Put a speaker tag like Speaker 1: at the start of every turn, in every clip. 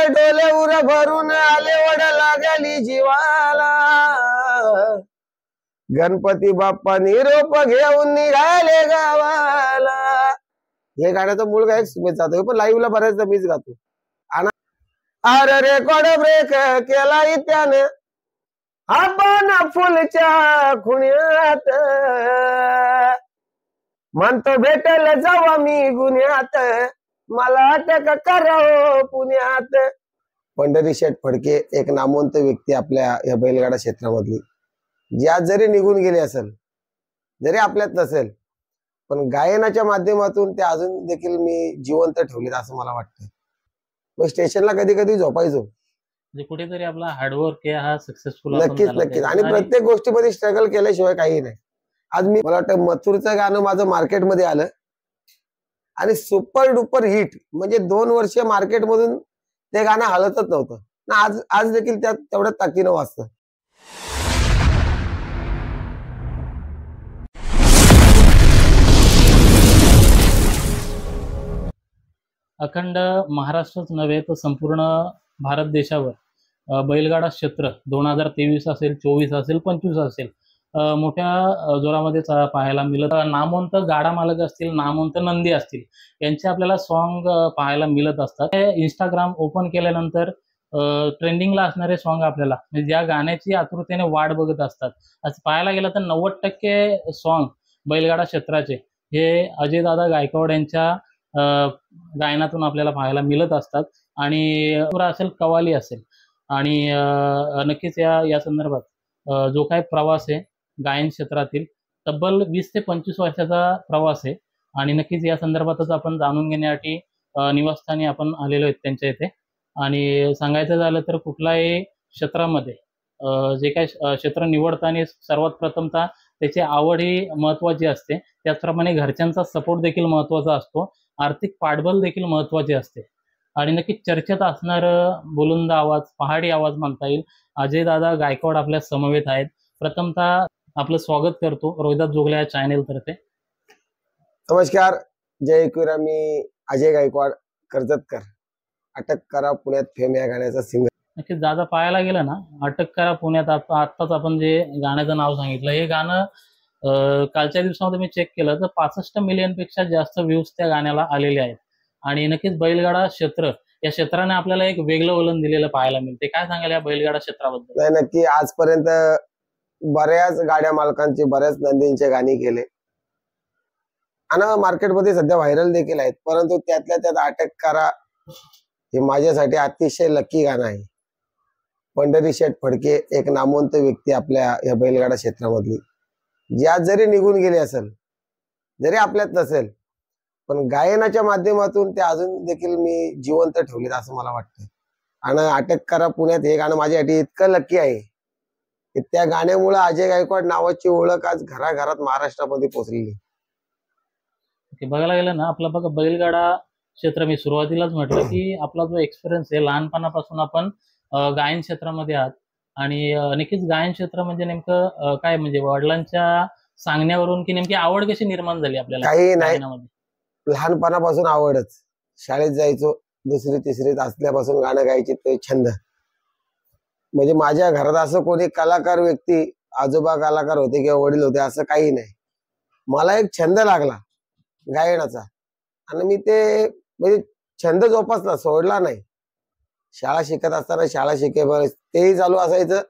Speaker 1: डोले उर भरून आले वड लागली जीवाला, गणपती बाप्पा निरोप घेऊन निघाले गावाला. हे गाण्याचं मूळ गायक सुमित जाधव, पण लाईव्हला बऱ्याचदा मीच गातो. आणि अरे रेकॉर्ड ब्रेक केला त्याने आपण फुलच्या खुण्यात, म्हणतो भेटल जावा मी गुन्ह्यात, मला अटक करावं पुण्यात. पंढरी शेठ फडके एक नामवंत व्यक्ती आपल्या या बैलगाडा क्षेत्रामधली, जी आज जरी निघून गेली असेल, जरी आपल्यात नसेल, पण गायनाच्या माध्यमातून ते अजून देखील मी जिवंत ठेवलेत असं मला वाटतं. मग स्टेशनला कधी कधी झोपायचो,
Speaker 2: कुठेतरी आपला हार्डवर्क हा सक्सेसफुल
Speaker 1: नक्कीच नक्कीच. आणि प्रत्येक गोष्टीमध्ये स्ट्रगल केल्याशिवाय काही नाही. आज मी मला वाटतं मथुरचं गाणं माझं मार्केटमध्ये आलं आणि सुपर डुपर हिट, म्हणजे 2 वर्ष मार्केटमधून ते गाणं हलतच नव्हतं ना. आज देखील त्यात तेवढ्या ताकदीनं वाजतं.
Speaker 2: अखंड महाराष्ट्रच नव्हे तर संपूर्ण भारत देशावर बैलगाडा क्षेत्र 2023 असेल, 24 असेल, 25 असेल, मोठ्या जोरामध्ये पाहायला मिळत. नामवंत गाडा मालक असतील, नामवंत नंदी असतील, यांचे आपल्याला सॉन्ग पाहायला मिळत असतात. इंस्टाग्राम ओपन केल्यानंतर ट्रेंडिंगला असणारे सॉन्ग आपल्याला, म्हणजे ज्या गाण्याची आतुरतेने वाट बघत असतात, असं पाहायला गेलं तर 90% सॉन्ग बैलगाडा क्षेत्राचे हे अजयदादा गायकवाड यांच्या गायनातून आपल्याला पाहायला मिळत असतात. आणि असेल, कवाली असेल, आणि नक्कीच या संदर्भात जो काही प्रवास आहे गायन क्षेत्रातील, तब्बल 20 ते 25 वर्षाचा प्रवास आहे. आणि नक्कीच या संदर्भातच आपण जाणून घेण्यासाठी निवासस्थानी आपण आलेलो आहेत त्यांच्या इथे. आणि सांगायचं झालं तर कुठल्याही क्षेत्रामध्ये जे काही क्षेत्र निवडताना सर्वात प्रथमतः त्याची आवड ही महत्त्वाची असते. त्याचप्रमाणे घरच्यांचा सपोर्ट देखील महत्त्वाचा असतो, आर्थिक पाठबळ देखील महत्त्वाचे असते. आणि नक्कीच चर्चेत असणारं बुलंद आवाज, पहाडी आवाज म्हणता येईल, अजयदादा गायकवाड आपल्या समवेत आहेत. प्रथमतः आपलं स्वागत करतो रोहिदास जोगले या चॅनेल तर्फे.
Speaker 1: नमस्कार, जय एकविरा. मी अजय गायकवाड, कर्जतकर. अटक करा पुण्यात फेम या गाण्याचा सिंगर.
Speaker 2: नक्कीच दादा, पाहायला गेलं ना, अटक करा पुण्यात, आत्ताच आपण जे गाण्याचं नाव सांगितलं, हे गाणं कालच्या दिवसामध्ये मी चेक केलं तर 65 मिलियनपेक्षा जास्त व्ह्यूज त्या गाण्याला आलेले आहेत. आणि नक्कीच बैलगाडा क्षेत्र या क्षेत्राने आपल्याला एक वेगळं वलन दिलेलं पाहायला मिळते. काय सांगाल या बैलगाडा क्षेत्राबद्दल?
Speaker 1: नाही, नक्की. आजपर्यंत बऱ्याच गाड्या मालकांचे, बऱ्याच नंदींचे गाणी केले आणि मार्केटमध्ये सध्या व्हायरल देखील आहेत. परंतु त्यातल्या त्यात अटक करा हे माझ्यासाठी अतिशय लकी गाणं आहे. पंढरी शेठ फडके एक नामवंत व्यक्ती आपल्या या बैलगाडा क्षेत्रामधली, जी आज जरी निघून गेली असेल, जरी आपल्यात नसेल, पण गायनाच्या माध्यमातून ते अजून देखील मी जिवंत ठेवलेत असं मला वाटतं. आणि अटक करा पुण्यात हे गाणं माझ्यासाठी इतकं लकी आहे की त्या गाण्यामुळे अजय गायकवाड नावाची ओळख आज घराघरात महाराष्ट्रामध्ये पोहोचलेली.
Speaker 2: बघायला गेलं ना, आपला बघा बैलगाडा क्षेत्र, मी सुरुवातीलाच म्हटलं की आपला जो एक्सपिरियन्स आहे, लहानपणापासून आपण गायन क्षेत्रामध्ये आहात. आणि नक्कीच गायन क्षेत्र म्हणजे नेमकं काय, म्हणजे वडिलांच्या सांगण्यावरून की नेमकी आवड कशी निर्माण झाली आपल्याला?
Speaker 1: काही नाही, लहानपणापासून आवडच. शाळेत जायचो, 2री 3रीत असल्यापासून गाणं गायचे ते छंद. म्हणजे माझ्या घरात असं कोणी कलाकार व्यक्ती, आजोबा कलाकार होते किंवा वडील होते असं काही नाही. मला एक छंद लागला गायनाचा आणि मी ते म्हणजे छंद जोपासला, सोडला नाही. शाळा शिकत असताना शाळा शिकेपर्यंत तेही चालू असायचं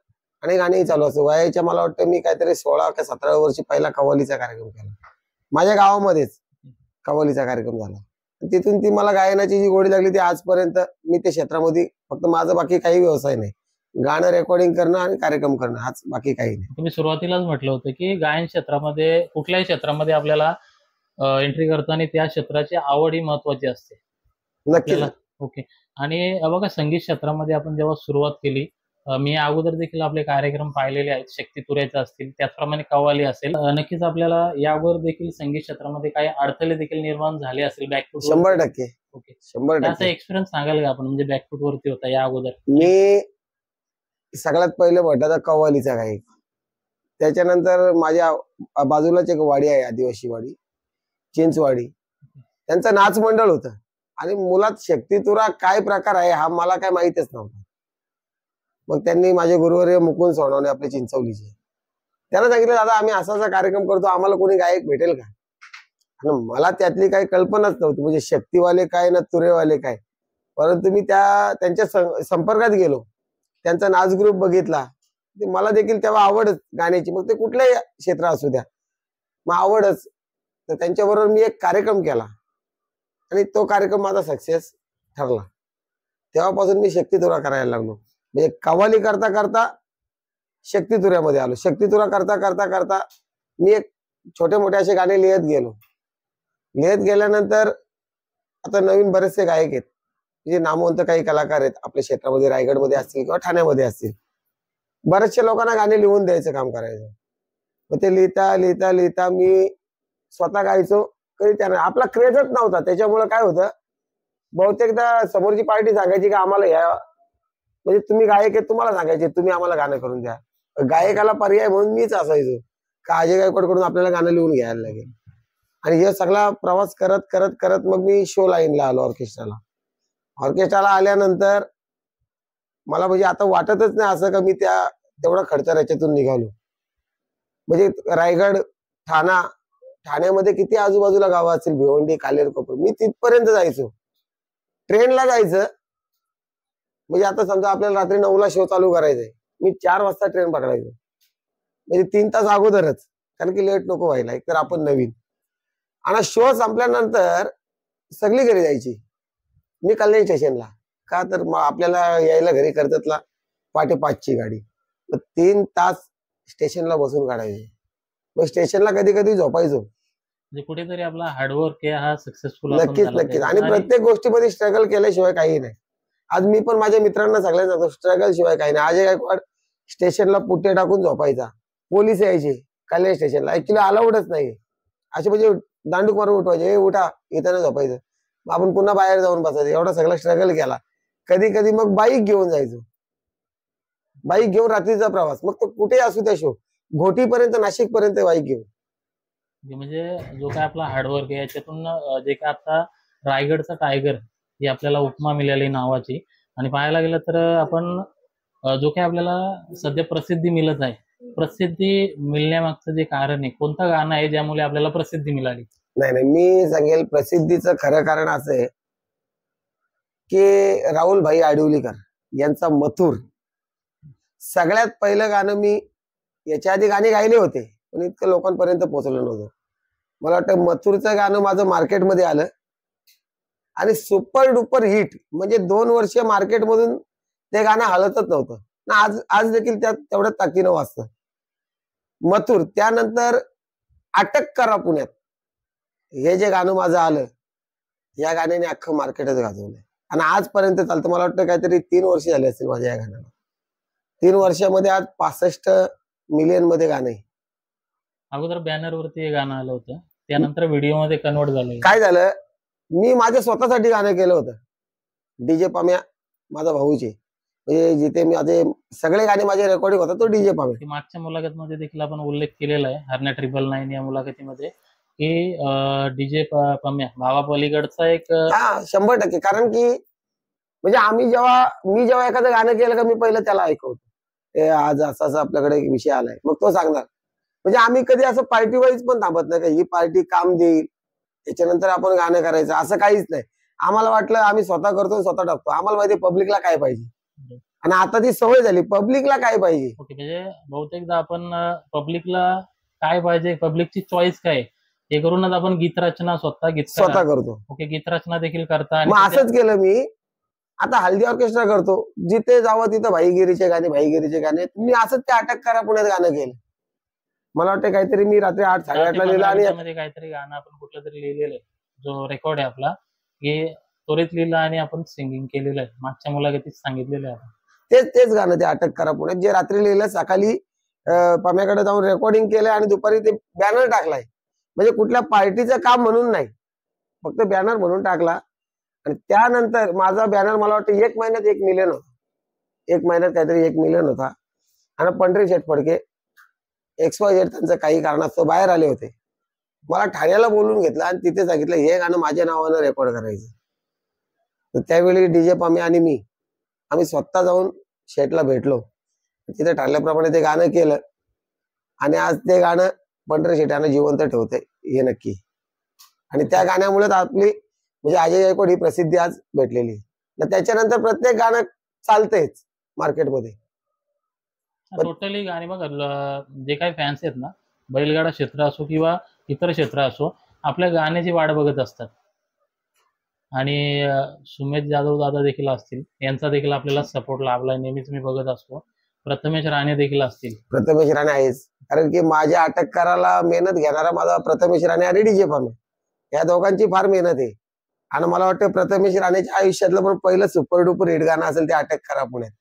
Speaker 1: आणि गाणीही चालू असायचं. वयाच्या मला वाटतं मी काहीतरी 16 का 17 वर्षी पहिला कव्वालीचा कार्यक्रम केला. माझ्या गावामध्येच कव्वालीचा कार्यक्रम झाला. तिथून ती मला गायनाची जी गोडी लागली ती आजपर्यंत मी त्या क्षेत्रामध्ये, फक्त माझं बाकी काही व्यवसाय नाही, गाणं रेकॉर्डिंग करणं आणि कार्यक्रम करणं, हाच, बाकी काही नाही.
Speaker 2: तुम्ही सुरुवातीलाच म्हटलं होतं की गायन क्षेत्रामध्ये, कुठल्याही क्षेत्रामध्ये आपल्याला एंट्री करताना त्या क्षेत्राची आवड ही महत्वाची असते.
Speaker 1: नक्कीच.
Speaker 2: ओके. आणि बघा, संगीत क्षेत्रामध्ये आपण जेव्हा सुरुवात केली, मी अगोदर देखील आपले कार्यक्रम पाहिलेले आहेत, शक्ती तुऱ्याचे असतील, त्याचप्रमाणे कव्वाली असेल. नक्कीच आपल्याला यावर देखील संगीत क्षेत्रामध्ये काही अडथळे देखील निर्माण झाले असतील बॅकफूट?
Speaker 1: 100%.
Speaker 2: ओके,
Speaker 1: 100%.
Speaker 2: एक्सपिरियन्स सांगाल का आपण, म्हणजे बॅकफूट वरती होता या अगोदर?
Speaker 1: मी सगळ्यात पहिले म्हटलं तर कव्वालीचा गायक. त्याच्यानंतर माझ्या बाजूलाच एक वाडी आहे, आदिवासी वाडी, चिंचवाडी, त्यांचं नाच मंडळ होतं. आणि मुलात शक्तितुरा काय प्रकार आहे हा मला काय माहितच नव्हता. मग त्यांनी माझे गुरुवर्य मुकुंद सोनवणे आपले चिंचवलीचे, त्यांना सांगितलं दादा आम्ही असा असा कार्यक्रम करतो, आम्हाला कोणी गायक भेटेल का? आणि मला त्यातली काही कल्पनाच नव्हती, म्हणजे शक्तीवाले काय ना तुरेवाले काय. परंतु मी त्यांच्या संपर्कात गेलो, त्यांचा नाच ग्रुप बघितला. मला देखील तेव्हा आवडच गाण्याची, मग ते कुठल्याही क्षेत्र असू द्या, मग आवडच. तर त्यांच्याबरोबर मी एक कार्यक्रम केला आणि तो कार्यक्रम माझा सक्सेस ठरला. तेव्हापासून मी शक्तितुरा करायला लागलो. म्हणजे कव्वाली करता करता शक्तितुऱ्यामध्ये आलो. शक्तितुरा करता करता करता मी एक छोटे मोठे असे गाणे लिहित गेलो. लिहित गेल्यानंतर आता नवीन बरेचसे गायक आहेत, जे नामवंत काही कलाकार आहेत आपल्या क्षेत्रामध्ये, रायगडमध्ये असतील किंवा ठाण्यामध्ये असतील. बऱ्याचशा लोकांना गाणे लिहून द्यायचं काम करायचं. मग ते लिहिता लिहिता लिहिता मी स्वतः गायचो. कधी त्याने आपला क्रेजच नव्हता, त्याच्यामुळे काय होतं, बहुतेकदा समोरची पार्टी सांगायची की आम्हाला या, म्हणजे तुम्ही गायक आहेत तुम्हाला सांगायचे तुम्ही आम्हाला गाणं करून द्या. गायकाला पर्याय म्हणून मीच असायचो का अजय गायकवाड कडून आपल्याला गाणं लिहून घ्यायला लागेल. आणि हे सगळा प्रवास करत करत करत मग मी शो लाईनला आलो, ऑर्केस्ट्राला. ऑर्केस्ट्राला आल्यानंतर मला म्हणजे आता वाटतच नाही असं का मी तेवढा खर्च याच्यातून निघालो. म्हणजे रायगड, ठाण्यामध्ये किती आजूबाजूला गावं असतील, भिवंडी, कालेर, कोपर, मी तिथपर्यंत जायचो, ट्रेनला जायचं. म्हणजे आता समजा आपल्याला रात्री 9ला शो चालू करायचंय, मी 4 वाजता ट्रेन पकडायचो, म्हणजे 3 तास अगोदरच, कारण की लेट नको व्हायला, एकतर आपण नवीन. आणि शो संपल्यानंतर सगळी घरी जायची, मी कल्याण स्टेशनला. का तर आपल्याला यायला घरी कर्जतला 5:15ची गाडी. मग 3 तास स्टेशनला बसून काढायचे. मग स्टेशनला कधी कधी झोपायचो.
Speaker 2: म्हणजे कुठेतरी आपला हार्डवर्क हा सक्सेसफुल
Speaker 1: नक्कीच नक्कीच. आणि प्रत्येक गोष्टीमध्ये स्ट्रगल केल्याशिवाय काही नाही. आज मी पण माझ्या मित्रांना सगळ्यांना सांगतो, स्ट्रगल शिवाय काही नाही. अजय गायकवाड स्टेशनला पुट्टे टाकून झोपायचा, पोलीस यायचे कल्याण स्टेशनला, ऍक्च्युली अलाउडच नाही असे, म्हणजे दांडूक मारून उठवायचे, हे उठा, इथं झोपायचं. आपण पुन्हा बाहेर जाऊन बसायचं. एवढा सगळा स्ट्रगल केला. कधी कधी मग बाईक घेऊन जायचो, बाईक घेऊन रात्रीचा प्रवास, मग तो कुठे असू त्या शो, घोटीपर्यंत, नाशिक पर्यंत बाईक घेऊन.
Speaker 2: म्हणजे जो काय आपला हार्डवर्क आहे याच्यातून जे काय आता रायगडचा टायगर ही आपल्याला उपमा मिळाली नावाची. आणि पाहायला गेलं तर आपण जो काही आपल्याला सध्या प्रसिद्धी मिळत आहे, प्रसिद्धी मिळण्यामागचं जे कारण आहे, कोणतं गाणं आहे ज्यामुळे आपल्याला प्रसिद्धी मिळाली?
Speaker 1: नाही नाही, मी सांगेल प्रसिद्धीचं खरं कारण असं आहे की राहुल भाई आडिवलीकर यांचा मथुर, सगळ्यात पहिलं गाणं मी, याच्या आधी गाणी गायले होते पण इतकं लोकांपर्यंत पोहोचलं नव्हतं. मला वाटतं मथुरचं गाणं माझं मार्केटमध्ये आलं आणि सुपर डुपर हिट, म्हणजे 2 वर्ष मार्केटमधून ते गाणं हलतच नव्हतं ना. आज देखील त्यात तेवढ्या ताकदीनं वाजतं मथुर. त्यानंतर अटक करा पुण्यात, हे जे गाणं माझं आलं, या गाण्याने अख्खं मार्केटच गाजवलंय आणि आजपर्यंत चालतं. मला वाटतं काहीतरी 3 वर्ष झाले असतील माझ्या या गाण्याला. 3 वर्षामध्ये आज 65 मिलियन मध्ये गाणं आहे.
Speaker 2: अगोदर बॅनरवरती हे गाणं आलं होतं, त्यानंतर व्हिडिओ मध्ये कन्वर्ट झालं.
Speaker 1: काय झालं, मी माझ्या स्वतःसाठी गाणं केलं होतं. डीजे पाम्या माझा भाऊचे, म्हणजे जिथे माझे सगळे गाणे माझे रेकॉर्डिंग होतात तो डीजे पाम्या.
Speaker 2: मागच्या मुलाखतीमध्ये देखील आपण उल्लेख केलेला आहे हरण्या 999 या मुलाखतीमध्ये की डीजे पाम्या भावा पलीकडचा एक
Speaker 1: 100%. कारण की म्हणजे मी जेव्हा एखादं गाणं केलं का मी पहिलं त्याला ऐकवतो, हे आज असं असं आपल्याकडे एक विषय आलाय, मग तो सांगणार. म्हणजे आम्ही कधी असं पार्टी वाईज पण थांबत नाही का ही पार्टी काम देईल त्याच्यानंतर आपण गाणं करायचं, असं काहीच नाही. आम्हाला वाटलं आम्ही स्वतः करतो, स्वतः टाकतो. आम्हाला माहिती पब्लिकला काय पाहिजे आणि आता ती सवय झाली, पब्लिकला काय पाहिजे.
Speaker 2: ओके, म्हणजे बहुतेकदा आपण पब्लिकला काय पाहिजे, पब्लिकची चॉईस काय हे करूनच आपण गीत रचना स्वतः
Speaker 1: करतो.
Speaker 2: ओके, गीत रचना देखील करता.
Speaker 1: मग असंच केलं मी. आता हल्दी ऑर्केस्ट्रा करतो, जिथे जावं तिथं भाईगिरीचे गाणे. मी असंच ते अटक करा पुण्यात गाणं केलं. मला वाटतं काहीतरी मी रात्री 8 साडेआठला लिहिलं आणि
Speaker 2: काहीतरी गाणं आपण कुठलं तरी लिहिलेलं आहे, जो रेकॉर्ड आहे आपला, हे त्वरित लिहिलं आणि आपण सिंगिंग केलेलं आहे. मागच्या मुलाखतीत सांगितलेलं आहे
Speaker 1: तेच गाणं, ते अटक करा पुण्यात, जे रात्री लिहिलं, सकाळी पम्याकडे जाऊन रेकॉर्डिंग केलं आणि दुपारी ते बॅनर टाकलाय. म्हणजे कुठल्या पार्टीचं काम म्हणून नाही, फक्त बॅनर म्हणून टाकला. आणि त्यानंतर माझा बॅनर मला वाटतं 1 महिन्यात 1 मिलियन होता. 1 महिन्यात काहीतरी 1 मिलियन होता. आणि पंढरी शेठ फडके XYZ त्यांचं काही कारणास्तव बाहेर आले होते. मला ठाण्याला बोलून घेतलं आणि तिथे सांगितलं हे गाणं माझ्या नावानं रेकॉर्ड करायचं. तर त्यावेळी डीजे पामे आणि मी आम्ही स्वतः जाऊन शेटला भेटलो. तिथे ठरल्याप्रमाणे ते गाणं केलं आणि आज ते गाणं पंढरी शेटानं जिवंत ठेवतंय हे नक्की. आणि त्या गाण्यामुळे आपली म्हणजे अजय गायकवाड ही प्रसिद्धी आज भेटलेली आहे. त्याच्यानंतर प्रत्येक गाणं चालतंयच मार्केटमध्ये.
Speaker 2: टोटली गाणी बघा जे काही फॅन्स आहेत ना, बैलगाडा क्षेत्र असो किंवा इतर क्षेत्र असो, आपल्या गाण्याची वाट बघत असतात. आणि सुमेध जाधव दादा देखील असतील, यांचा देखील आपल्याला सपोर्ट लाभलाय, नेहमीच मी बघत असतो. प्रथमेश राणे देखील असतील.
Speaker 1: प्रथमेश राणे आहेच, कारण की माझ्या अटक करायला मेहनत घेणारा माझा प्रथमेश राणे आणि डीजे पामे या दोघांची फार मेहनत आहे. आणि मला वाटतं प्रथमेश राणेच्या आयुष्यातलं पण पहिलं सुपर डुपर हिट गाणं असेल ते अटक करा पुण्यात.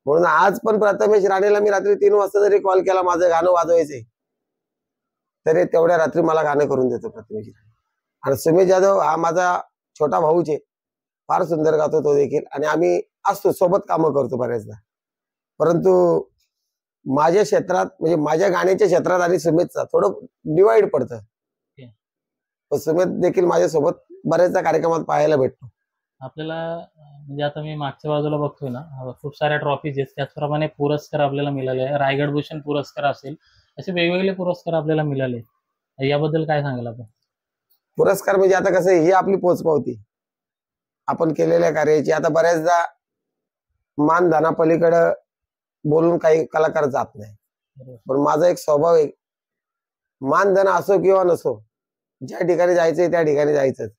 Speaker 1: म्हणून आज पण प्रथमेश राणेला मी रात्री 3 वाजता जरी कॉल केला माझं गाणं वाजवायचंय तरी तेवढ्या रात्री मला गाणं करून देतो प्रथमेश राणे. आणि सुमेध जाधव हा माझा छोटा भाऊच आहे, फार सुंदर गातो तो देखील. आणि आम्ही असतो सोबत कामं करतो बऱ्याचदा. परंतु माझ्या क्षेत्रात म्हणजे माझ्या गाण्याच्या क्षेत्रात आणि सुमेधचा थोडं डिवाइड पडतं. सुमेध देखील माझ्यासोबत बऱ्याचदा कार्यक्रमात पाहायला भेटतो.
Speaker 2: आपल्याला म्हणजे आता मी मागच्या बाजूला बघतोय ना, खूप साऱ्या ट्रॉफीज आहेत, त्याचप्रमाणे पुरस्कार आपल्याला मिळाले आहे. रायगड भूषण पुरस्कार असेल, असे वेगवेगळे पुरस्कार आपल्याला मिळाले. याबद्दल काय सांगाल आपण?
Speaker 1: पुरस्कार म्हणजे आता कसं ही आपली पोचपावती आपण केलेल्या कार्याची. आता बऱ्याचदा मानधनापलीकडं बोलून काही कलाकार जात नाही, पण माझा एक स्वभाव आहे, मानधन असो किंवा नसो, ज्या ठिकाणी जायचंय त्या ठिकाणी जायचंच.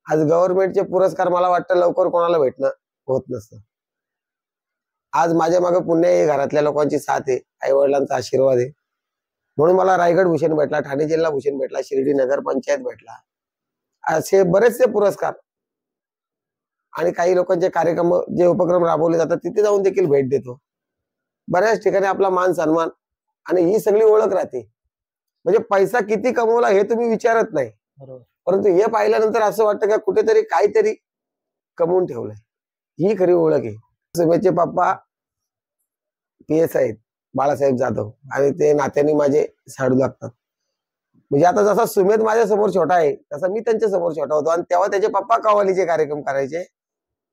Speaker 1: आज गव्हर्नमेंटचे पुरस्कार मला वाटतं लवकर कोणाला भेटणं होत नसतं. आज माझ्या मागे पुण्य आहे, घरातल्या लोकांची साथ आहे, आई वडिलांचा आशीर्वाद आहे, म्हणून मला रायगड भूषण भेटला, ठाणे जिल्हा भूषण भेटला, शिर्डी नगर पंचायत भेटला, असे बरेचसे पुरस्कार. आणि काही लोकांचे कार्यक्रम जे उपक्रम राबवले जातात तिथे जाऊन देखील भेट देतो. बऱ्याच ठिकाणी आपला मान सन्मान आणि ही सगळी ओळख राहते. म्हणजे पैसा किती कमवला हे तुम्ही विचारत नाही, परंतु हे पाहिल्यानंतर असं वाटतं का कुठेतरी काहीतरी कमवून ठेवलंय, ही खरी ओळख आहे. सुमेधचे पप्पा PS आहेत बाळासाहेब जाधव, आणि ते नात्याने माझे साडू लागतात. म्हणजे आता जसा सुमेध माझ्या समोर छोटा आहे तसा मी त्यांच्या समोर छोटा होतो. आणि तेव्हा त्याचे पप्पा कव्वालीचे कार्यक्रम करायचे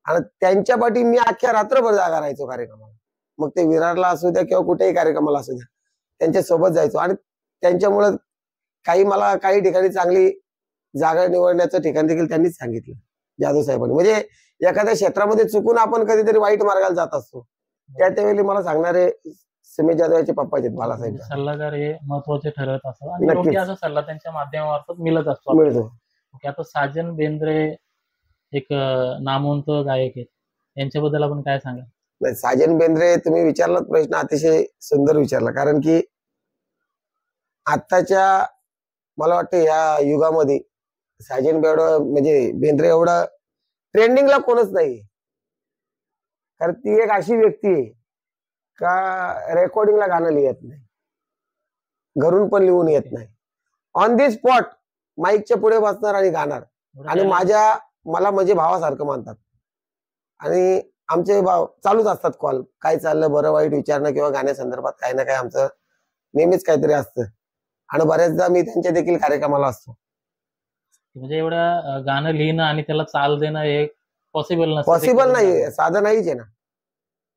Speaker 1: आणि त्यांच्या पाठी मी अख्ख्या रात्रभर जागा राहायचो कार्यक्रमाला. मग ते विरारला असू द्या किंवा कुठेही कार्यक्रमाला असू द्या, त्यांच्या सोबत जायचो. आणि त्यांच्यामुळे मला काही ठिकाणी चांगली जागा निवडण्याचं ठिकाण देखील त्यांनीच सांगितलं, जाधव साहेबांनी. म्हणजे एखाद्या क्षेत्रामध्ये चुकून आपण कधीतरी वाईट मार्गाला जात असतो, त्यावेळी मला सांगणारे सुमेध जाधव यांचे पप्पा आहेत बाळासाहेब.
Speaker 2: सल्लागार हे महत्वाचे ठरत असतात आणि योग्य असा सल्ला त्यांच्या माध्यमामार्फत मिळत असतो.
Speaker 1: मिळतो.
Speaker 2: आता साजन बेंद्रे एक नामवंत गायक आहेत, यांच्याबद्दल आपण काय सांगा?
Speaker 1: नाही, साजन बेंद्रे तुम्ही विचारलात प्रश्न अतिशय सुंदर विचारला. कारण की आत्ताच्या मला वाटतं या युगामध्ये साजन बेंद्रे एवढं ट्रेंडिंगला कोणच नाही. कारण ती एक अशी व्यक्ती आहे का रेकॉर्डिंगला गाणं लिहित नाही, घरून पण लिहून येत नाही, ऑन दी स्पॉट माईकच्या पुढे बसणार आणि गाणार. आणि मला म्हणजे भावासारखं मानतात. आणि आमचे भाव चालूच असतात कॉल, काय चाललं, बरं वाईट विचारणं किंवा गाण्यासंदर्भात काही ना काही आमचं नेहमीच काहीतरी असतं. आणि बऱ्याचदा मी त्यांच्या देखील कार्यक्रमाला असतो.
Speaker 2: म्हणजे एवढं गाणं लिहिणं आणि त्याला चाल देणं हे
Speaker 1: पॉसिबल नाही, साधं नाहीच आहे ना.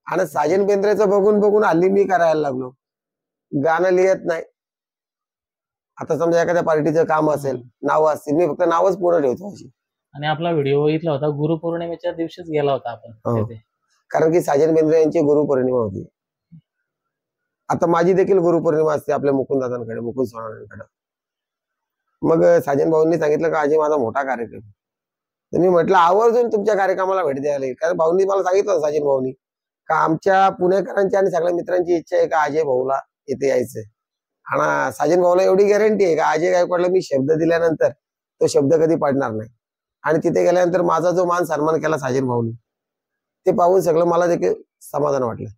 Speaker 1: आणि साजन बेंद्रेचं बघून बघून हल्ली मी करायला लागलो, गाणं लिहित नाही. आता समजा एखाद्या पार्टीचं काम असेल, नावं असतील, मी फक्त नावच पुढे ठेवतो अशी.
Speaker 2: आणि आपला व्हिडिओ बघितला होता गुरुपौर्णिमेच्या दिवशीच गेला होता आपण,
Speaker 1: कारण की साजन बेंद्रे यांची गुरुपौर्णिमा होती. आता माझी देखील गुरुपौर्णिमा असते आपल्या मुकुंद दादांकडे, मुकुंद सोनारांकडे. मग साजन भाऊंनी सांगितलं का अजय माझा मोठा कार्यक्रम, तर मी म्हटलं आवर्जून तुमच्या कार्यक्रमाला भेट द्यायला येईल. कारण भाऊंनी मला सांगितलं होतं, साजन भाऊनी, का आमच्या पुणेकरांची आणि सगळ्या मित्रांची इच्छा आहे का अजय भाऊला इथे यायचंय. आणि साजन भाऊला एवढी गॅरंटी आहे का अजय गायकवाडला मी शब्द दिल्यानंतर तो शब्द कधी पाडणार नाही. आणि तिथे गेल्यानंतर माझा जो मान सन्मान केला साजन भाऊनी, ते पाहून सगळं मला देखील समाधान वाटलं.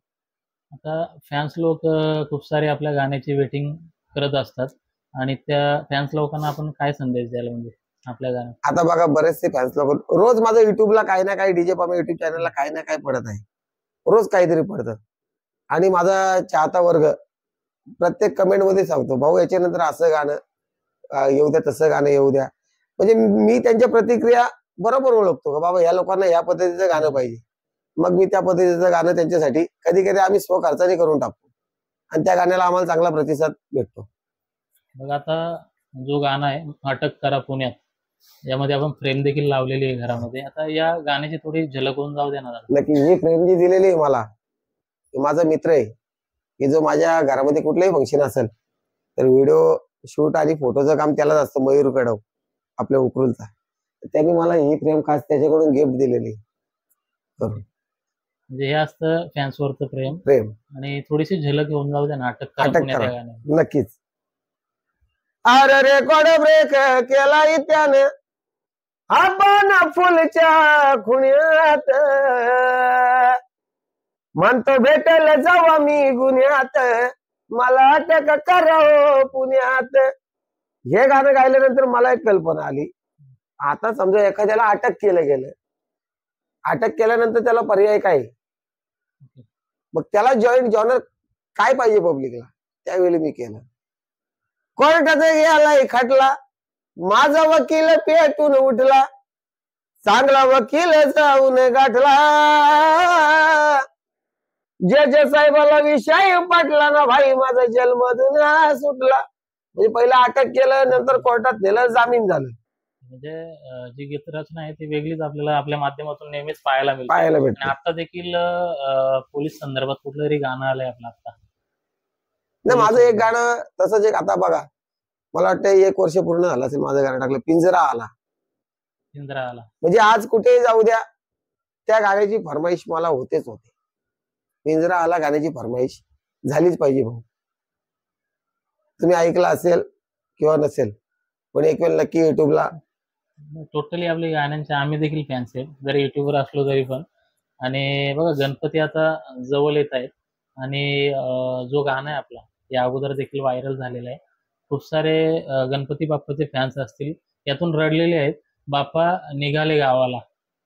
Speaker 2: आता फॅन्स लोक खूप सारे आपल्या गाण्याची वेटिंग करत असतात आणि त्या फॅन्स लोकांना आपण काय संदेश द्यायला म्हणजे आपल्या गाण्यात?
Speaker 1: आता बघा बरेचसे फॅन्स लोक रोज माझं युट्यूबला काही ना काही डीजे पामे युट्यूब चॅनलला काही ना काही पडत आहे, रोज काहीतरी पडतं. आणि माझा चाहता वर्ग प्रत्येक कमेंट मध्ये सांगतो, भाऊ याच्यानंतर असं गाणं येऊ द्या, तसं गाणं येऊ द्या. म्हणजे मी त्यांच्या प्रतिक्रिया बरोबर ओळखतो का बाबा या लोकांना या पद्धतीचं गाणं पाहिजे, मग मी त्या पद्धतीचं गाणं त्यांच्यासाठी कधी कधी आम्ही स्वखर्चाने करून टाकतो आणि त्या गाण्याला आम्हाला चांगला प्रतिसाद भेटतो.
Speaker 2: बघा आता जो गाणं आहे अटक करा पुण्यात, यामध्ये आपण फ्रेम देखील लावलेली आहे घरामध्ये. आता या गाण्याची थोडी झलक होऊन जाऊ दे ना दादा.
Speaker 1: नक्की ही फ्रेम जी दिलेली आहे मला, तो माझा मित्र आहे की जो माझ्या घरामध्ये कुठलंही फंक्शन असेल तर व्हिडिओ शूट आणि फोटोचं काम त्यालाच असतं, मयूर कडव आपल्या उकरूलचा. त्यांनी मला ही फ्रेम खास त्याच्याकडून गिफ्ट दिलेली
Speaker 2: म्हणजे हे असतं फॅन्सवरचं प्रेम.
Speaker 1: फ्रेम.
Speaker 2: आणि थोडीशी झलक होऊन जाऊ दे ना अटक करा
Speaker 1: अटक
Speaker 2: पुण्यात या
Speaker 1: करा.
Speaker 2: गाण्यात.
Speaker 1: नक्कीच. अरे रेकॉर्ड ब्रेक केला त्याने आपण फुलच्या खुण्यात, म्हणतो भेटल जावा मी गुन्ह्यात, मला अटक करावं पुण्यात. हे गाणं गायल्यानंतर मला एक कल्पना आली. आता समजा एखाद्याला अटक केलं गेलं, अटक केल्यानंतर त्याला पर्याय काय, मग त्याला जॉईंट जॉनर काय पाहिजे पब्लिकला, त्यावेळी मी केलं. कोर्टाचा गेलाय खटला, माझा वकील पेटून उठला, चांगला वकील जाऊन गाठला, जज साहेबाला विषय पटला ना भाई, माझा जन्मधून सुटला. म्हणजे पहिला अटक केलं, नंतर कोर्टात नेलं, जामीन झालं.
Speaker 2: म्हणजे जी गीतरचना आहे ती वेगळीच आपल्याला आपल्या माध्यमातून नेहमीच पाहायला मिळते.
Speaker 1: पाहायला
Speaker 2: आणि
Speaker 1: भेटतं.
Speaker 2: आता देखील पोलीस संदर्भात कुठलं तरी गाणं आलंय आपलं आता.
Speaker 1: नाही, माझं एक गाणं तसंच एक, आता बघा मला वाटतं 1 वर्ष पूर्ण झालं असेल माझं गाणं टाकलं, पिंजरा आला.
Speaker 2: पिंजरा आला.
Speaker 1: म्हणजे आज कुठेही जाऊ द्या, त्या गाण्याची फरमाईश मला होतेच होते. पिंजरा आला गाण्याची फरमाईश झालीच पाहिजे भाऊ. तुम्ही ऐकलं असेल किंवा नसेल, पण एक वेळ नक्की युट्यूबला.
Speaker 2: टोटली आपल्या गाण्यांचे आम्ही देखील फॅन्स आहेत, जरी युट्यूबवर असलो तरी पण. आणि बघा गणपती आता जवळ येत आहेत आणि जो गाणं आहे आपला या अगोदर देखील व्हायरल झालेला आहे. खूप सारे गणपती बाप्पाचे फॅन्स असतील, यातून रडलेले आहेत. बाप्पा निघाले गावाला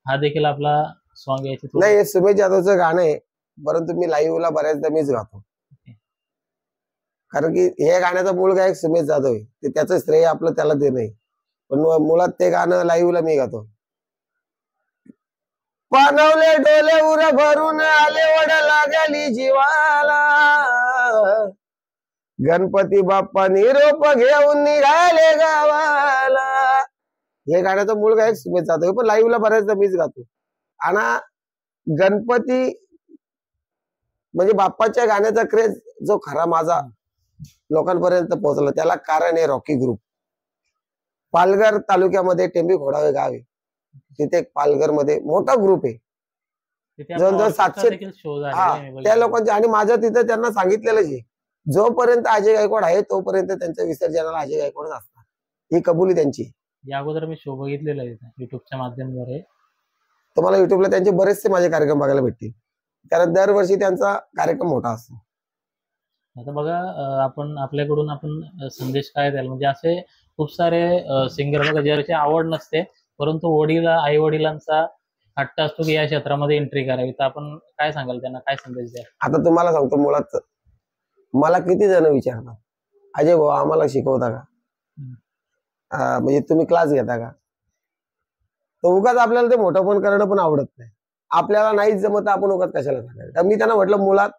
Speaker 2: हा देखील आपला सॉन्ग याची
Speaker 1: नाही, हे सुमेश जाधवचं गाणं आहे, परंतु मी लाईव्हला बऱ्याचदा मीच गातो. कारण की हे गाण्याचा मूळ गायक सुमेश जाधव आहे, ते त्याचं श्रेय आपलं त्याला देणं आहे. पण मुळात ते गाणं लाईव्हला मी गातो. पानवले डोले उर भरून आले वड लागली जीवाला, गणपती बाप्पा निरोप घेऊन निघाले गावाला. हे गाण्याचा मूळ गायक सुमेश जाधव आहे, पण लाईव्हला बऱ्याचदा मीच गातो. आणि गणपती म्हणजे बाप्पाच्या गाण्याचा क्रेज जो खरा माझा लोकांपर्यंत पोहोचला, त्याला कारण आहे रॉकी ग्रुप. पालघर तालुक्यामध्ये टेंबी खोडावे गाव आहे, तिथे एक पालघर मध्ये मोठा ग्रुप आहे, जवळजवळ 700
Speaker 2: शो
Speaker 1: त्या लोकांचे. आणि माझं तिथं त्यांना सांगितलेलंच आहे, जोपर्यंत अजय गायकवाड आहे तोपर्यंत त्यांच्या विसर्जनाला अजय गायकवाड असतात, ही कबुली त्यांची.
Speaker 2: या अगोदर मी शो बघितलेला आहे युट्यूबच्या माध्यमाद्वारे.
Speaker 1: तुम्हाला युट्यूबला त्यांचे बरेचसे माझे कार्यक्रम बघायला भेटतील, कारण दरवर्षी त्यांचा कार्यक्रम मोठा असतो.
Speaker 2: आता बघा आपण आपल्याकडून आपण संदेश काय द्याल, म्हणजे असे खूप सारे सिंगर बघा ज्याची आवड नसते, परंतु आई वडिलांचा हट्ट असतो की या क्षेत्रामध्ये एंट्री करावी, तर आपण काय सांगाल त्यांना, काय संदेश द्याल?
Speaker 1: आता तुम्हाला सांगतो, मुळात मला किती जण विचारतात, अजय भाऊ आम्हाला शिकवता का, म्हणजे तुम्ही क्लास घेता का. तर उगाच आपल्याला ते मोठं पण करणं पण आवडत नाही. आपल्याला नाहीच जमत, आपण उगाच कशाला सांगायचं. तर मी त्यांना म्हटलं, मुळात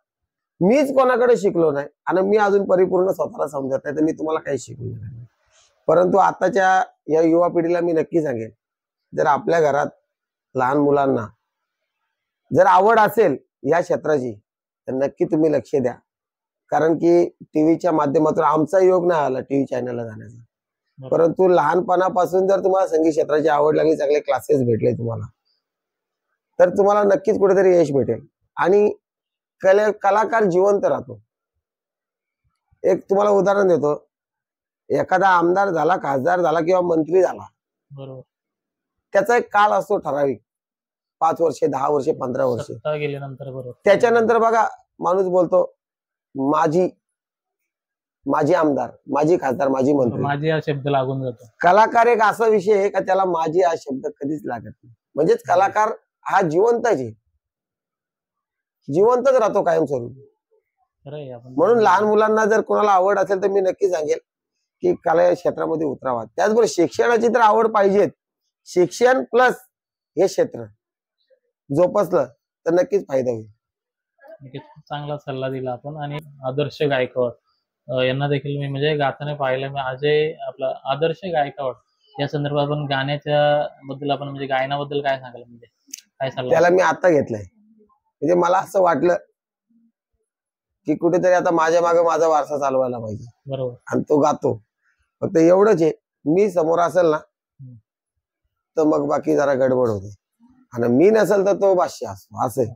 Speaker 1: मीच कोणाकडे शिकलो नाही आणि मी अजून परिपूर्ण स्वतःला समजत नाही, तर मी तुम्हाला काही शिकवलं नाही. परंतु आताच्या या युवा पिढीला मी नक्की सांगेन, जर आपल्या घरात लहान मुलांना जर आवड असेल या क्षेत्राची, तर नक्की तुम्ही लक्ष द्या. कारण की टीव्हीच्या माध्यमातून आमचा योग नाही आला टीव्ही चॅनलला जाण्याचा, परंतु लहानपणापासून जर तुम्हाला संगीत क्षेत्राची आवड लागली, चांगले क्लासेस भेटले तुम्हाला, तर तुम्हाला नक्कीच कुठेतरी यश भेटेल. आणि कलाकार जिवंत राहतो. एक तुम्हाला उदाहरण देतो, एखादा आमदार झाला, खासदार झाला किंवा मंत्री झाला,
Speaker 2: बरोबर,
Speaker 1: त्याचा एक काळ असतो ठराविक, 5 वर्षे 10 वर्षे 15 वर्षे
Speaker 2: गेल्यानंतर. बरोबर,
Speaker 1: त्याच्यानंतर बघा माणूस बोलतो माझी आमदार, माझी खासदार, माझी मंत्री,
Speaker 2: माझी हा शब्द लागून जातो.
Speaker 1: कलाकार एक असा विषय आहे का त्याला माझी हा शब्द कधीच लागत नाही. म्हणजेच कलाकार हा जिवंतच आहे, जिवंतच राहतो कायमस्वरूपी. म्हणून लहान मुलांना जर कोणाला आवड असेल तर मी नक्की सांगेल की कला या क्षेत्रामध्ये उतरावा. त्याचबरोबर शिक्षणाची तर आवड पाहिजेत, शिक्षण प्लस हे क्षेत्र जोपासलं तर नक्कीच फायदा होईल.
Speaker 2: नक्कीच खूप चांगला सल्ला दिला आपण. आणि आदर्श गायकवाड यांना देखील मी म्हणजे गाताना पाहिलं. मी अजय आपला आदर्श गायकवाड या संदर्भात आपण गाण्याच्या बद्दल आपण म्हणजे गायनाबद्दल काय सांगाल, म्हणजे काय सल्ला?
Speaker 1: त्याला मी आता घेतलंय. म्हणजे मला असं वाटलं की कुठेतरी आता माझ्या मागे माझा वारसा चालवायला पाहिजे
Speaker 2: बरोबर.
Speaker 1: आणि तो गातो. फक्त एवढंच आहे, मी समोर असेल ना तर मग बाकी जरा गडबड होते, आणि मी नसेल तर तो बादशाह असतो असं आहे.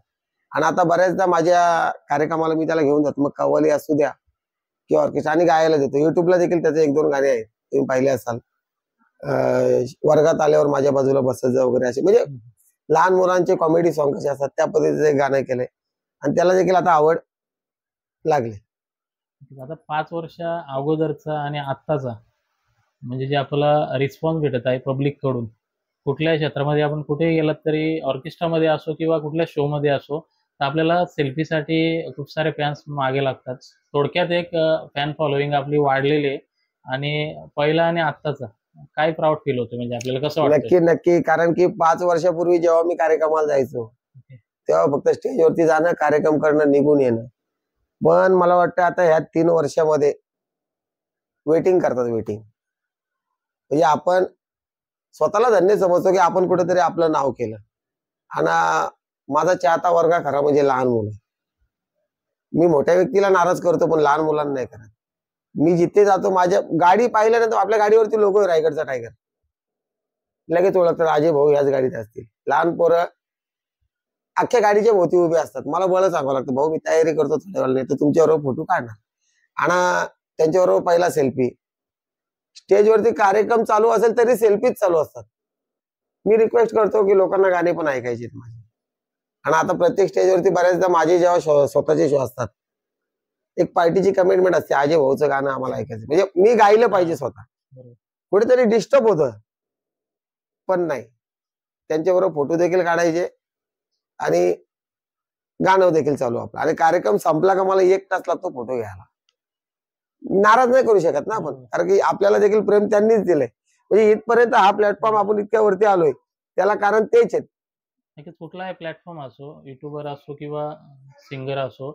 Speaker 1: आणि आता बऱ्याचदा माझ्या कार्यक्रमाला मी त्याला घेऊन जातो, मग कव्वाली असू द्या किंवा ऑर्केस्ट्रा, आणि गायला देतो. युट्यूबला देखील त्याचे 1-2 गाणे आहेत, तुम्ही पाहिले असाल. वर्गात आल्यावर माझ्या बाजूला बसत जा वगैरे असे, म्हणजे लहान मुलांचे कॉमेडी सॉंग कसे असतात त्या पद्धतीचे गाणं केलंय, आणि त्याला देखील आता आवड लागली.
Speaker 2: आता 5 वर्ष अगोदरचा आणि आत्ताचा म्हणजे जे आपल्याला रिस्पॉन्स भेटत आहे पब्लिक कडून, कुठल्याही क्षेत्रामध्ये आपण कुठेही गेलात तरी ऑर्केस्ट्रामध्ये असो किंवा कुठल्या शो मध्ये असो, तर आपल्याला सेल्फीसाठी खूप सारे फॅन्स मागे लागतात. थोडक्यात एक फॅन फॉलोईंग आपली वाढलेली आहे. आणि पहिला आणि आत्ताचा काय प्राऊड फील होतं, म्हणजे आपल्याला कसं वाटतं?
Speaker 1: नक्की नक्की, कारण की 5 वर्षापूर्वी जेव्हा मी कार्यक्रमाला जायचो तेव्हा फक्त स्टेजवरती जाणं, कार्यक्रम करणं, निघून येणं. पण मला वाटतं आता ह्या 3 वर्षामध्ये वेटिंग करतात, वेटिंग. म्हणजे आपण स्वतःला धन्य समजतो की आपण कुठेतरी आपलं नाव केलं. आणि माझा चाहता वर्ग खरा म्हणजे लहान मुलं. मी मोठ्या व्यक्तीला नाराज करतो पण लहान मुलांना नाही करत. मी जिथे जातो, माझ्या गाडी पाहिल्यानंतर आपल्या गाडीवरती लोक रायगडचा टायगर लगेच ओळखतात, अजय भाऊ याच गाडीत असतील. लहान पोरं अख्ख्या गाडीच्या भोवती उभे असतात. मला बळ सांगावं लागतं, भाऊ मी तयारी करतो थोड्या वेळ, नाही तर तुमच्याबरोबर फोटो काढणार. आणि त्यांच्याबरोबर पहिला सेल्फी. स्टेजवरती कार्यक्रम चालू असेल तरी सेल्फीच चालू असतात. मी रिक्वेस्ट करतो की लोकांना गाणे पण ऐकायचे माझे. आणि आता प्रत्येक स्टेजवरती बऱ्याचदा माझे जेव्हा स्वतःचे शो असतात, एक पार्टीची कमिटमेंट असते, अजय भाऊचं गाणं आम्हाला ऐकायचं, म्हणजे मी गायलं पाहिजे स्वतः. कुठेतरी डिस्टर्ब होतं, पण नाही, त्यांच्याबरोबर फोटो देखील काढायचे आणि गाणं देखील चालू आपलं. आणि कार्यक्रम संपला का मला 1 तास लागतो फोटो घ्यायला. नाराज नाही करू शकत ना आपण, कारण की आपल्याला देखील प्रेम त्यांनीच दिलंय. म्हणजे इथपर्यंत हा प्लॅटफॉर्म आपण इतक्या वरती आलोय, त्याला कारण तेच आहेत.
Speaker 2: नक्कीच कुठलाही प्लॅटफॉर्म असो, युट्यूबर असो किंवा सिंगर असो,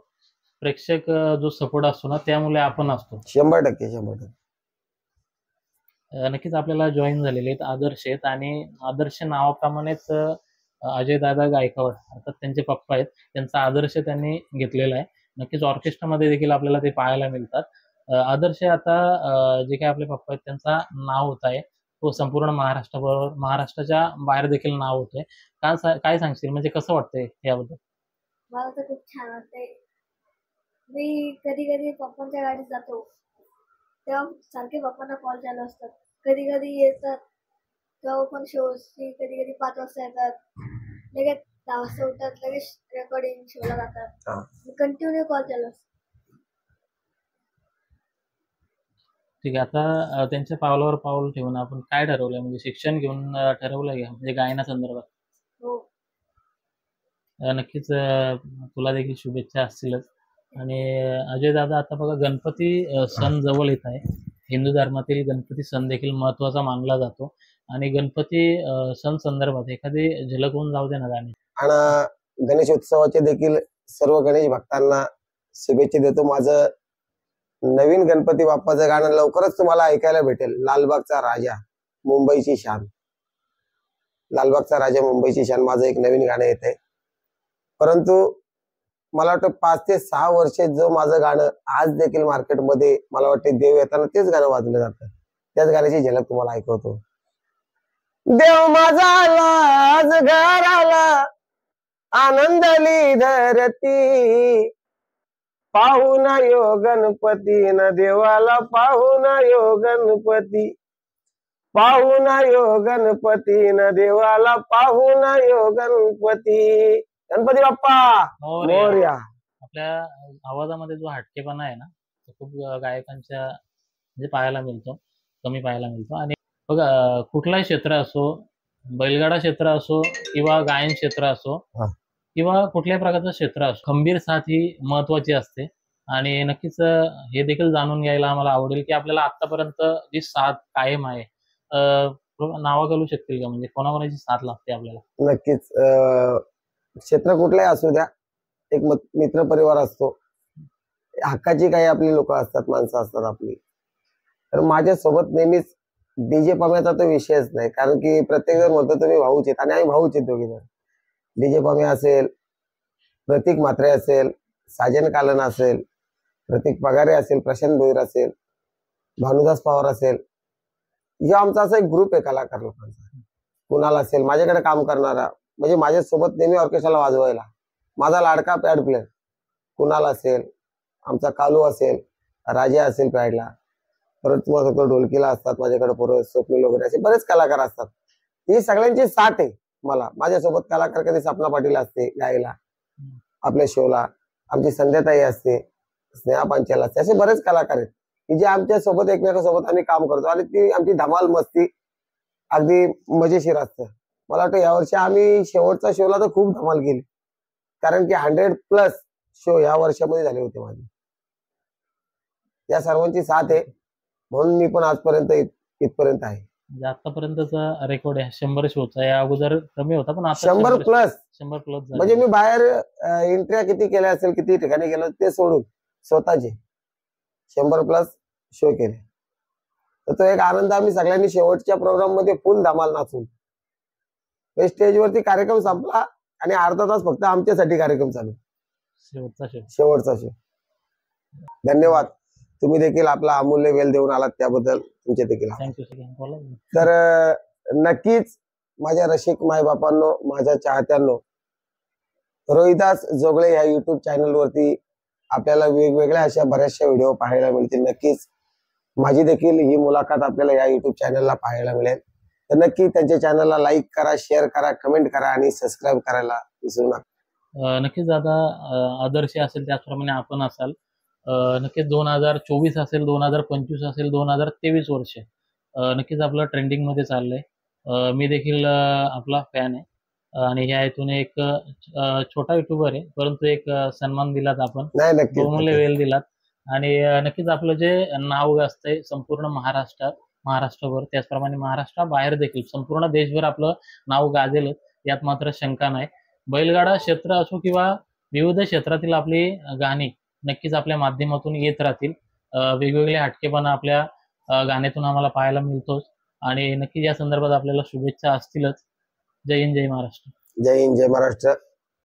Speaker 2: प्रेक्षक जो सपोर्ट असतो ना, त्यामुळे आपण असतो.
Speaker 1: 100% 100%.
Speaker 2: नक्कीच आपल्याला जॉईन झालेले आहेत आदर्श आहेत. आणि आदर्श नावाप्रमाणेच अजय दादा गायकवाड अर्थात त्यांचे पप्पा आहेत, त्यांचा आदर्श त्यांनी घेतलेला आहे. नक्कीच ऑर्केस्ट्रामध्ये देखील आपल्याला ते पाहायला मिळतात. आदर्श आता जे काही आपले पप्पा आहेत त्यांचा नाव होत आहे, तो संपूर्ण महाराष्ट्राबरोबर महाराष्ट्राच्या बाहेर देखील नाव होतंय. काय सांगशील, म्हणजे कसं वाटतंय याबद्दल?
Speaker 3: मला तर खूप छान वाटतंय. मी कधी कधी पप्पांच्या गाडीत जातो तेव्हा सारखे पप्पांना कॉल चालू असतात. कधी कधी येतात तेव्हा पण शोची, कधी कधी 5 वाजता येतात, लगेच 10 वाजता उठतात, लगेच रेकॉर्डिंग शोला जातात. कंटिन्यू कॉल चालू असतात.
Speaker 2: ठीक आहे. आता त्यांच्या पावलावर पाऊल ठेवून आपण काय ठरवलंय, म्हणजे शिक्षण घेऊन ठरवलंय का, म्हणजे गायनासंदर्भात?
Speaker 3: हो.
Speaker 2: नक्कीच तुला देखील शुभेच्छा असतीलच. आणि अजय दादा, आता बघा गणपती सण जवळ येत आहे. हिंदू धर्मातील गणपती सण देखील महत्वाचा मानला जातो. आणि गणपती सण संदर्भात एखादी झलक होऊन जाऊ दे ना गाणी.
Speaker 1: आणि गणेश उत्सवाचे देखील सर्व गणेश भक्तांना शुभेच्छा देतो. माझं नवीन गणपती बाप्पाचं गाणं लवकरच तुम्हाला ऐकायला भेटेल. लालबागचा राजा मुंबईची शान. लालबागचा राजा मुंबईची शान माझं एक नवीन गाणं येत आहे. परंतु मला वाटतं 5 ते 6 वर्ष जो माझं गाणं आज देखील मार्केटमध्ये मला वाटतं देव येताना तेच गाणं वाजलं जातं. त्याच गाण्याची झलक तुम्हाला ऐकवतो. देव माझा आला आज घराला, आनंदली धरती, पाहून यो गणपती न देवाला, पाहून यो गणपती, पाहून यो गणपती न देवाला, पाहून यो गणपती. गणपती बाप्पा मोरया.
Speaker 2: आपल्या आवाजामध्ये जो हटकेपणा आहे ना, तो खूप गायकांच्या म्हणजे पाहायला मिळतो, कमी पाहायला मिळतो. आणि बघा कुठलाही क्षेत्र असो, बैलगाडा क्षेत्र असो किंवा गायन क्षेत्र असो किंवा कुठल्याही प्रकारचं क्षेत्र असो, खंबीर साथ ही महत्वाची असते. आणि नक्कीच हे देखील जाणून घ्यायला आम्हाला आवडेल की आपल्याला आतापर्यंत जी साथ कायम आहे, नावं घालू शकतील का, म्हणजे कोणाकोणाची साथ लागते आपल्याला?
Speaker 1: नक्कीच. क्षेत्र कुठलंही असू द्या, एक मित्र परिवार असतो, हक्काची काही आपली लोक असतात, माणसं असतात आपली. तर माझ्यासोबत नेहमीच डीजे पम्याचा तर विषयच नाही, कारण की प्रत्येक जण म्हणतो तुम्ही भाऊच आहेत, आणि आम्ही भाऊच आहेत दोघे जण. डीजे पम्या असेल, प्रतीक म्हात्रे असेल, साजन कालन असेल, प्रतीक पगारे असेल, प्रशांत भोईर असेल, भानुदास पवार असेल, जो आमचा असा एक ग्रुप आहे कलाकार लोकांचा. कुणाल असेल माझ्याकडे काम करणारा, म्हणजे माझ्यासोबत नेहमी ऑर्केस्ट्राला वाजवायला माझा लाडका पॅड प्लेअर कुणाल असेल, आमचा कालू असेल, राजा असेल पॅडला, परत तुम्हाला सांगतो ढोलकीला असतात माझ्याकडे पोरं, स्वप्नील वगैरे असे बरेच कलाकार असतात. ही सगळ्यांची साथ आहे मला. माझ्यासोबत कलाकार कधी सपना पाटील असते गायला आपल्या शोला, आमची संध्याताई असते, स्नेहा पांचाल असते, असे बरेच कलाकार आहेत की जे आमच्या सोबत एकमेकांसोबत आम्ही काम करतो, आणि ती आमची धमाल मस्ती अगदी मजेशीर असतं. मला वाटतं यावर्षी आम्ही शेवटच्या शोला तर खूप धमाल केली, कारण की 100+ शो या वर्षामध्ये झाले होते माझे. या सर्वांची साथ आहे, म्हणून मी पण आजपर्यंत इथपर्यंत आहे.
Speaker 2: म्हणजे आतापर्यंतचा रेकॉर्ड आहे 100 शोचा, या अगोदर कमी होता पण आता
Speaker 1: 100+.
Speaker 2: 100+
Speaker 1: म्हणजे मी बाहेर एंट्र्या किती केल्या असेल, किती ठिकाणी गेलो ते सोडून स्वतःचे 100+ शो केले. तर तो एक आनंद आम्ही सगळ्यांनी शेवटच्या प्रोग्राम मध्ये फुल धमाल नाचून, स्टेजवरती कार्यक्रम संपला आणि अर्धा तास फक्त आमच्यासाठी कार्यक्रम चालू, शेवटचा शो. धन्यवाद. तुम्ही देखील आपला अमूल्य वेळ देऊन आलात, त्याबद्दल तुमचे देखील आभार.
Speaker 2: थँक्यू.
Speaker 1: तर नक्कीच माझ्या रसिक मायबापांनो, माझ्या चाहत्यांनो, रोहिदास जोगळे ह्या युट्यूब चॅनलवरती आपल्याला वेगवेगळ्या अशा बऱ्याचशा व्हिडिओ पाहायला मिळतील. नक्कीच माझी देखील ही मुलाखत आपल्याला या युट्यूब चॅनलला पाहायला मिळेल. तर नक्की त्यांच्या चॅनलला लाईक करा, शेअर करा, कमेंट करा आणि सबस्क्राईब करायला विसरू नका.
Speaker 2: नक्कीच दादा, आदर्श असेल त्याचप्रमाणे आपण असाल. नक्कीच 2024 असेल, 2025 असेल, 2023 वर्ष नक्कीच आपलं ट्रेंडिंग मध्ये चाललंय. मी देखील आपला फॅन आहे, आणि ह्या इथून एक छोटा युट्यूबर आहे, परंतु एक सन्मान दिलात आपण,
Speaker 1: नाही, नक्कीच
Speaker 2: बहुमूल्य वेळ दिलात. आणि नक्कीच आपलं जे नाव गाजतंय संपूर्ण महाराष्ट्रावर, त्याचप्रमाणे महाराष्ट्राबाहेर देखील संपूर्ण देशभर आपलं नाव गाजेल, यात मात्र शंका नाही. बैलगाडा क्षेत्र असो किंवा विविध क्षेत्रातील आपली गाणी नक्कीच आपल्या माध्यमातून येत राहतील. वेगवेगळे हटकेपणा आपल्या गाण्यातून आम्हाला पाहायला मिळतोच, आणि नक्की या संदर्भात आपल्याला शुभेच्छा असतीलच. जय हिंद, जय महाराष्ट्र.
Speaker 1: जय हिंद, जय महाराष्ट्र.